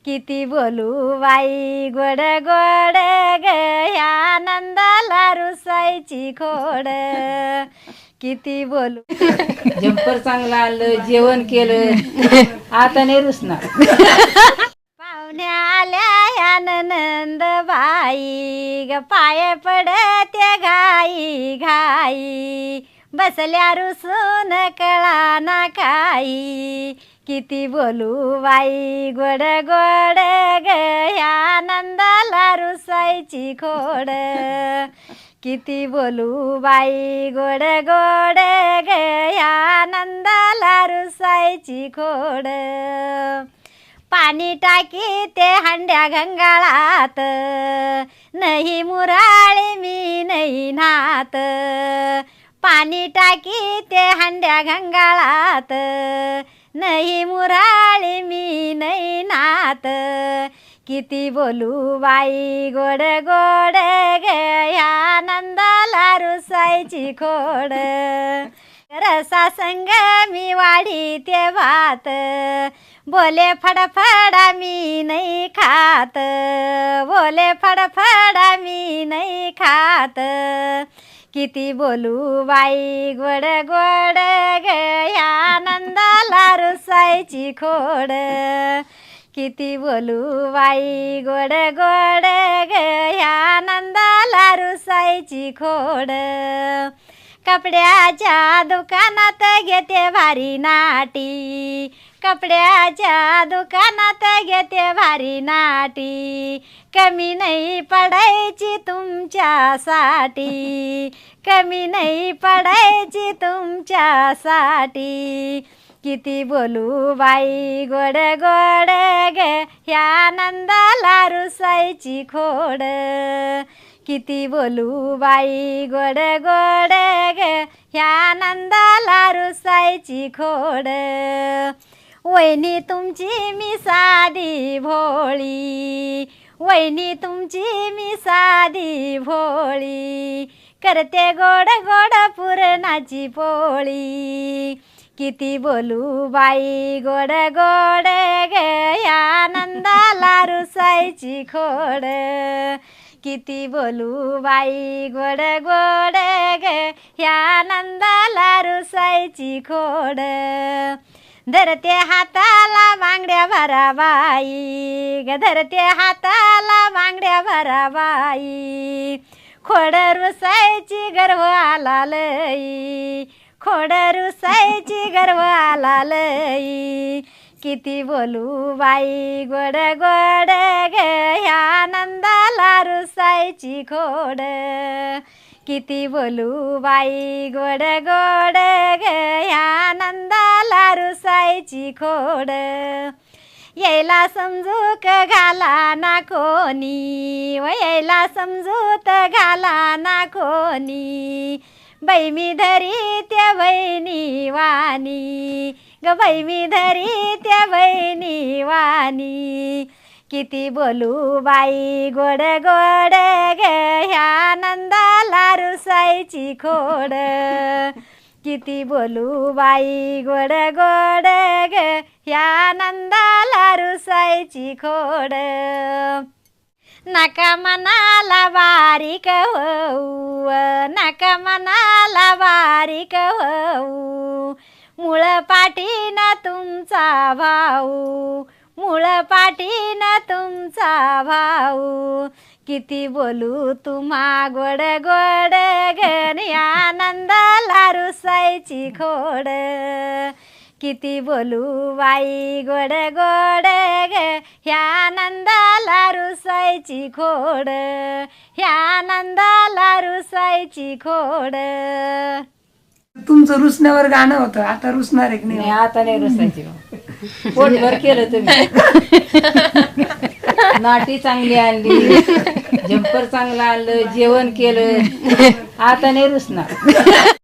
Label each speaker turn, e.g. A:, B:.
A: किती बोलू बाई गोड गोड ग ह्या नंदाला रुसायची खोड. किती बोलू.
B: जम्पर चांगलं आणलं, जेवण केलं, आता नाही रुसणार.
A: पाहुण्या आल्या ह्या नंद बाई ग पाय पडते घाई घाई. बसल्या रुसून कळा ना काही. किती बोलू बाई गोड गोड ग ह्या नंदाला रुसायची खोड. किती बोलू बाई गोड गोड ग ह्या नंदाला रुसायची खोड. पाणी टाकी ते हांड्या घंगाळात, नाही मुराळे मी नाही नात. पाणी टाकी ते हांड्या घंगाळात, नाही मुराळे मी नाही नात. किती बोलू बाई गोड गोड ग ह्या नंदाला रुसायची खोड. रसा संग मी वाढी ते भात, बोले फडफडा मी नाही खात. बोले फडफडा मी नाही खात. किती बोलू बाई गोड गोड ग ह्या नंदाला रुसायची खोड. किती बोलू बाई गोड गोड ग ह्या नंदाला रुसायची खोड. कपड्याच्या दुकानात घेते भारी नाटी, कपड्याच्या दुकानात घेते भारी नाटी. कमी नाही पडायची तुमच्यासाठी, कमी नाही पडायची तुमच्यासाठी. किती बोलू बाई गोड गोड ग ह्या नंदाला रुसायची खोड. किती बोलू बाई गोड गोड ग ह्या नंदाला रुसायची खोड. वहिनी तुमची मी साधी भोळी, वहिनी तुमची मी साधी भोळी. करते गोड गोड पुरणाची पोळी. किती बोलू बाई गोड गोड ग ह्या नंदाला रुसायची खोड. किती बोलू बाई गोड गोड ग ह्या नंदाला रुसायची खोड. धरते हाताला बांगड्या भरा बाई ग, धरते हाताला बांगड्या भरा बाई. खोड रुसायची गर्व आला लई, खोड रुसायची गर्व आला लई. किती बोलू बाई गोड गोड ग ह्या नंदाला रुसायची खोड. किती बोलू बाई गोड गोड ग ह्या नंदाला रुसायची खोड. यायला समजूक घाला ना कोणी, व यायला समजूत घाला ना कोणी. बाई मी धरी त्या बहिणी वाणी ग, बाई मी धरी त्या बहिणी वाणी. किती बोलू बाई गोड गोड ग ह्या नंदाला रुसायची खोड. किती बोलू बाई गोड गोड ग ह्या नंदाला रुसायची खोड. नका मनाला बारीक होऊ, नका मनाला बारीक होऊ. मूळ पाठीन तुमचा भाऊ, मूळ पाठीन तुमचा भाऊ. किती बोलू तुम्हा गोड गोड ग ह्या नंदाला रुसायची खोड. किती बोलू बाई गोड गोड ग ह्या नंदाला रुसायची खोड. ह्या नंदाला रुसायची खोड.
C: तुमचं रुसण्यावर गाणं होतं, आता रुसणार आहे की
B: नाही,
C: नाही?
B: आता नाही रुसायची. पोटभर केलं तुम्ही. नाटी चांगली आणली, जम्पर चांगलं आणलं, जेवण केलं, आता नाही रुसणार.